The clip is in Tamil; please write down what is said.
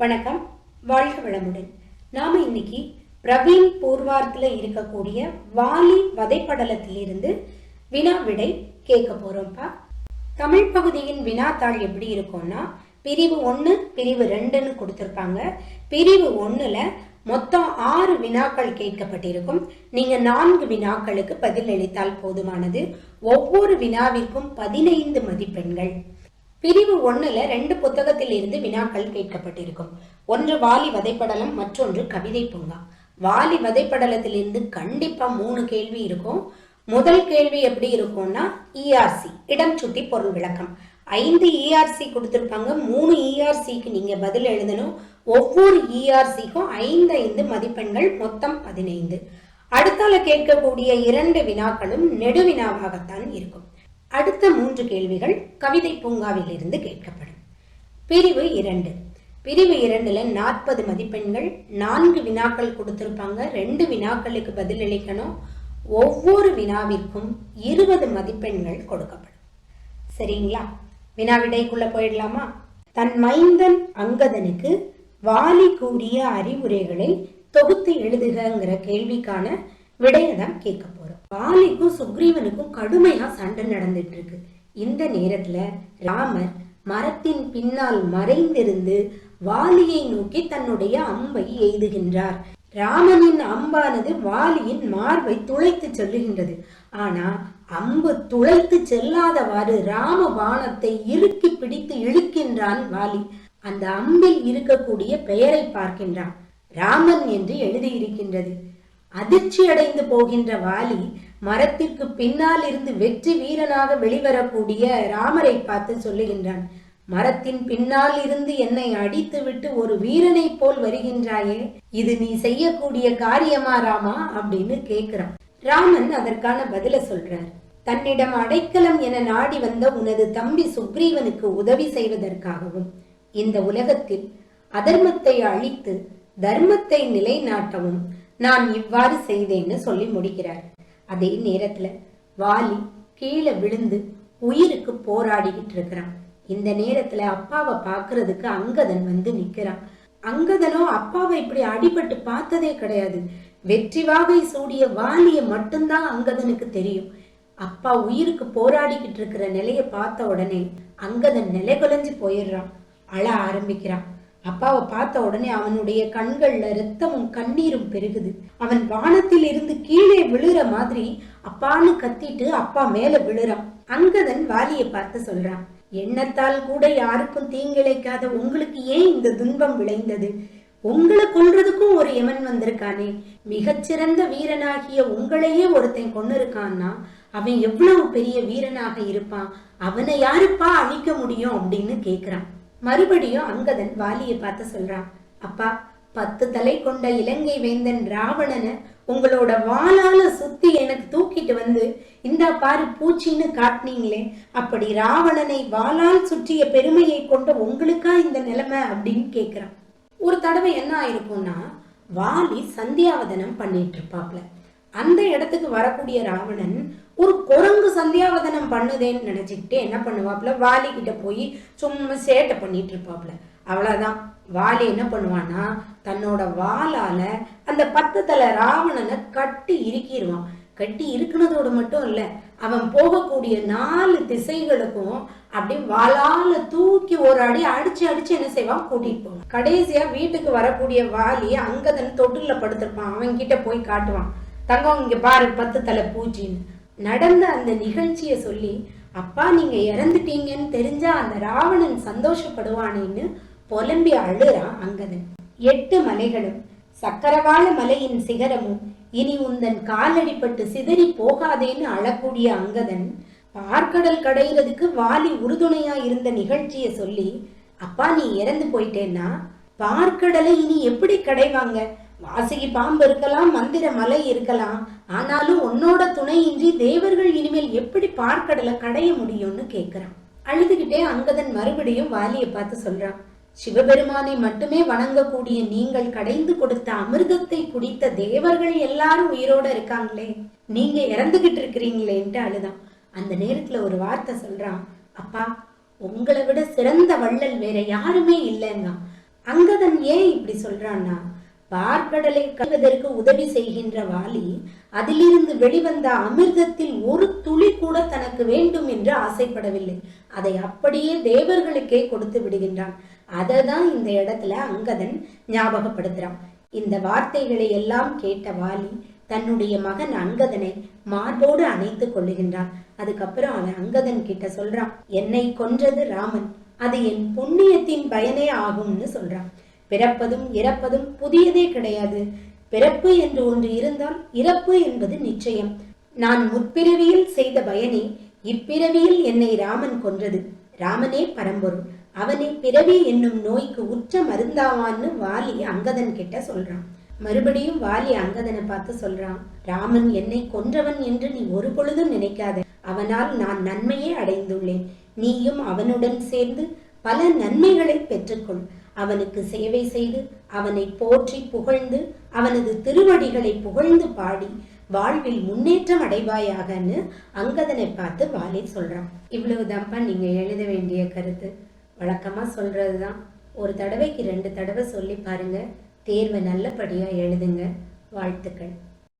வணக்கம், வாழ்க வளமுடன். நாம இன்னைக்கு பிரவீன் பூர்வார்த்தில் இருக்கக்கூடிய வாலி வதைப்படலத்திலிருந்து வினா விடை கேட்க போறோம்ப்பா. தமிழ் பகுதியின் வினாத்தாள் எப்படி இருக்கும்னா, பிரிவு 1 பிரிவு 2ன்னு கொடுத்திருப்பாங்க. பிரிவு 1ல மொத்தம் 6 வினாக்கள் கேட்கப்பட்டிருக்கும். நீங்க 4 வினாக்களுக்கு பதில் அளித்தால் போதுமானது. ஒவ்வொரு வினாவிற்கும் 15 மதிப்பெண்கள். பிரிவு 1ல 2 புத்தகத்தில் இருந்து வினாக்கள் கேட்கப்பட்டிருக்கும். ஒன்று வாலி வதைப்படலம், மற்றொன்று கவிதை பூங்கா. வாலி வதைப்படலத்திலிருந்து கண்டிப்பா 3 கேள்வி இருக்கும். முதல் கேள்வி எப்படி இருக்கும்னா, இஆர்சி இடம் சுட்டி பொருள் விளக்கம். 5 இஆர்சி கொடுத்திருப்பாங்க. 3 இஆர்சிக்கு நீங்க பதில் எழுதணும். ஒவ்வொரு இஆர்சிக்கும் 5 மதிப்பெண்கள், மொத்தம் 15. அடுத்தால கேட்கக்கூடிய 2 வினாக்களும் நெடுவினாவாகத்தான் இருக்கும். அடுத்த 3 கேள்விகள் கவிதை பூங்காவில் இருந்து கேட்கப்படும். பிரிவு 2. பிரிவு 2ல 40 மதிப்பெண்கள், 4 வினாக்கள் கொடுத்திருப்பாங்க. 2 வினாக்களுக்கு பதில் அளிக்கணும். ஒவ்வொரு வினாவிற்கும் 20 மதிப்பெண்கள் கொடுக்கப்படும். சரிங்களா? வினாவிடைக்குள்ள போயிடலாமா? தன் மைந்தன் அங்கதனுக்கு வாலி கூறிய அறிவுரைகளை தொகுத்து எழுதுகிற கேள்விக்கான விடையதான் கேட்க போறோம். வாலிக்கும் சுக்ரீவனுக்கும் கடுமையா சண்டை நடந்துட்டு இருக்கு. இந்த நேரத்துல ராமர் மரத்தின் பின்னால் மறைந்திருந்து வாலியை நோக்கி தன்னுடைய அம்பை எய்துகின்றார். ராமனின் அம்பானது வாலியின் மார்பை துளைத்து செல்லுகின்றது. ஆனா அம்பு துளைத்து செல்லாதவாறு ராம பாணத்தை இறுக்கி பிடித்து இழுக்கின்றான் வாலி. அந்த அம்பில் இருக்கக்கூடிய பெயரை பார்க்கின்றான். ராமன் என்று எழுதியிருக்கின்றது. அதிர்ச்சி அடைந்து போகின்ற வாலி மரத்திற்கு பின்னால் இருந்து வெற்றி வீரனாக வெளிவரக்கூடிய ராமரை பார்த்து சொல்லுகின்றான், மரத்தின் பின்னால் இருந்து என்னை அடித்து விட்டு ஒரு வீரனை போல் வருகின்றாயே, இது நீ செய்யக்கூடிய காரியமா ராமா அப்படின்னு கேக்குறான். ராமன் அதற்கான பதில சொல்றார். தன்னிடம் அடைக்கலம் என நாடி வந்த உனது தம்பி சுக்ரீவனுக்கு உதவி செய்வதற்காகவும் இந்த உலகத்தில் அதர்மத்தை அழித்து தர்மத்தை நிலைநாட்டவும் நான் இவ்வாறு செய்தேன்னு சொல்லி முடிக்கிறார். அதே நேரத்துல வாலி கீழே விழுந்து உயிருக்கு போராடிக்கிட்டு இருக்கிறான். இந்த நேரத்துல அப்பாவை பாக்குறதுக்கு அங்கதன் வந்து நிக்கிறான். அங்கதனோ அப்பாவை இப்படி அடிபட்டு பார்த்ததே கிடையாது. வெற்றி வாகை சூடிய வாலிய மட்டும்தான் அங்கதனுக்கு தெரியும். அப்பா உயிருக்கு போராடிக்கிட்டு இருக்கிற நிலைய பார்த்த உடனே அங்கதன் நிலை குலைஞ்சு போயிடுறான், அழ ஆரம்பிக்கிறான். அப்பாவை பார்த்த உடனே அவனுடைய கண்கள்ல ரத்தமும் கண்ணீரும் பெருகுது. அவன் வானத்தில் இருந்து கீழே விழுற மாதிரி அப்பான்னு கத்திட்டு அப்பா மேல விழுறான். அங்கதன் வாலியை பார்த்து சொல்றான், எண்ணத்தால் கூட யாருக்கும் தீங்கிழைக்காத உங்களுக்கு ஏன் இந்த துன்பம் விளைந்தது? உங்களை கொல்றதுக்கும் ஒரு யமன் வந்திருக்கானே, மிகச்சிறந்த வீரனாகிய உங்களையே ஒருத்தன் கொண்டு இருக்கான்னா அவன் எவ்வளவு பெரிய வீரனாக இருப்பான், அவனை யாருப்பா அழிக்க முடியும் அப்படின்னு கேக்குறான். மறுபடியும் அங்கதன் வாலியை பார்த்து சொல்றான், அப்பா 10 தலை கொண்ட இலங்கை வேந்தன் ராவணனை உங்களோட வாளால சுத்தி எனக்கு தூக்கிட்டு வந்து இந்த பாரு பூச்சின்னு காட்டினீங்களே, அப்படி ராவணனை வாளால் சுற்றிய பெருமையை கொண்ட உங்களுக்கா இந்த நிலைமை அப்படின்னு கேக்குறான். ஒரு தடவை என்ன ஆயிருக்கும்னா, வாலி சந்தியாவதனம் பண்ணிட்டு இருப்பாப்ல. அந்த இடத்துக்கு வரக்கூடிய ராவணன் ஒரு குரங்கு சந்தியாவதனம் பண்ணுதேன்னு நினைச்சுக்கிட்டு என்ன பண்ணுவாப்ல, வாலி கிட்ட போய் சும்மா சேட்டை பண்ணிட்டு இருப்பாப்ல. அவ்வளவுதான். வாலி என்ன பண்ணுவான்னா, தன்னோட வாளால அந்த 10 தலை ராவணனை கட்டி இறுக்கிடுவான். கட்டி இருக்குனதோடு மட்டும் இல்ல, அவன் போகக்கூடிய 4 திசைகளுக்கும் அப்படி வாளால தூக்கி ஒரு அடி அடிச்சு அடிச்சு என்ன செய்வான், கூட்டிட்டு போவான். கடைசியா வீட்டுக்கு வரக்கூடிய வாலி அங்கதன் தொட்டில படுத்திருப்பான். அவன் கிட்ட போய் காட்டுவான், தங்கம் இங்க பாரு 10 தலை பூச்சின்னு. நடந்த அந்த நிகழ்ச்சிய சொல்லி, அப்பா நீங்க இறந்துட்டீங்கன்னு தெரிஞ்சா அந்த ராவணன் சந்தோஷப்படுவானேன்னு புலம்பி அழுறான் அங்கதன். 8 மலைகளும் சக்கரவாள மலையின் சிகரமும் இனி உந்தன் காலடிப்பட்டு சிதறி போகாதேன்னு அழக்கூடிய அங்கதன் பார்க்கடல் கடையிறதுக்கு வாலி உறுதுணையா இருந்த நிகழ்ச்சிய சொல்லி, அப்பா நீ இறந்து போயிட்டேன்னா பார்க்கடலை இனி எப்படி கடைவாங்க? வாசுகி பாம்பு இருக்கலாம், மந்திர மலை இருக்கலாம், ஆனாலும் உன்னோட துணையின்றி தேவர்கள் இனிமேல் எப்படி பார்க்கடலை கடைய முடியும்னு கேக்குறான். அழுதுகிட்டே அங்கதன் மறுபடியும் வாலியை பார்த்து சொல்றான், சிவபெருமானை மட்டுமே வணங்கக்கூடிய நீங்கள் கடைந்து கொடுத்த அமிர்தத்தை குடித்த தேவர்கள் எல்லாரும் உயிரோட இருக்காங்களே, நீங்க இறந்துகிட்டு இருக்கிறீங்களேன்ட்டு அழுதான். அந்த நேரத்துல ஒரு வார்த்தை சொல்றான், அப்பா உங்களை விட சிறந்த வள்ளல் வேற யாருமே இல்லைன்னா. அங்கதன் ஏன் இப்படி சொல்றான்னா, பார்க்கடலை களைவதற்கு உதவி செய்கின்ற வாலி அதிலிருந்து வெளிவந்த அமிர்தத்தில் ஒரு துளி கூட தனக்கு வேண்டும் என்று ஆசைப்படவில்லை. அதை அப்படியே தேவர்களுக்கே கொடுத்து விடுகின்றான். அதை தான் இந்த இடத்துல அங்கதன் ஞாபகப்படுத்துறான். இந்த வார்த்தைகளை எல்லாம் கேட்ட வாலி தன்னுடைய மகன் அங்கதனை மார்போடு அணைத்துக் கொள்ளுகின்றான். அதுக்கப்புறம் அவன் அங்கதன் கிட்ட சொல்றான், என்னை கொன்றது ராமன், அது என் புண்ணியத்தின் பயனே ஆகும்னு சொல்றான். பிறப்பதும் இறப்பதும் புதியதே கிடையாது. பிறப்பு என்று ஒன்று இருந்தால் இறப்பு என்பது நிச்சயம். நான் முற்பிறவியில் செய்த பயனே இப்பிறவியில் என்னை ராமன் கொன்றது. ராமனே பரம்பொருள், அவனே பிறவி என்னும் நோய்க்கு உற்ற மருந்தாவான்னு வாலி அங்கதன் கிட்ட சொல்றான். மறுபடியும் வாலி அங்கதனை பார்த்து சொல்றான், ராமன் என்னை கொன்றவன் என்று நீ ஒரு பொழுதும் நினைக்காத. அவனால் நான் நன்மையே அடைந்துள்ளேன். நீயும் அவனுடன் சேர்ந்து பல நன்மைகளை பெற்றுக்கொள். அவனுக்கு சேவை செய்து அவனை போற்றி புகழ்ந்து அவனது திருவடிகளை புகழ்ந்து பாடி வாழ்வில் முன்னேற்றம் அடைவாயாகன்னு அங்கதனை பார்த்து வாலி சொல்றான். இவ்வளவுதான்ப்பா நீங்க எழுத வேண்டிய கருத்து. வழக்கமா சொல்றதுதான். ஒரு தடவைக்கு 2 தடவை சொல்லி பாருங்க. தேர்வை நல்லபடியா எழுதுங்க. வாழ்த்துக்கள்.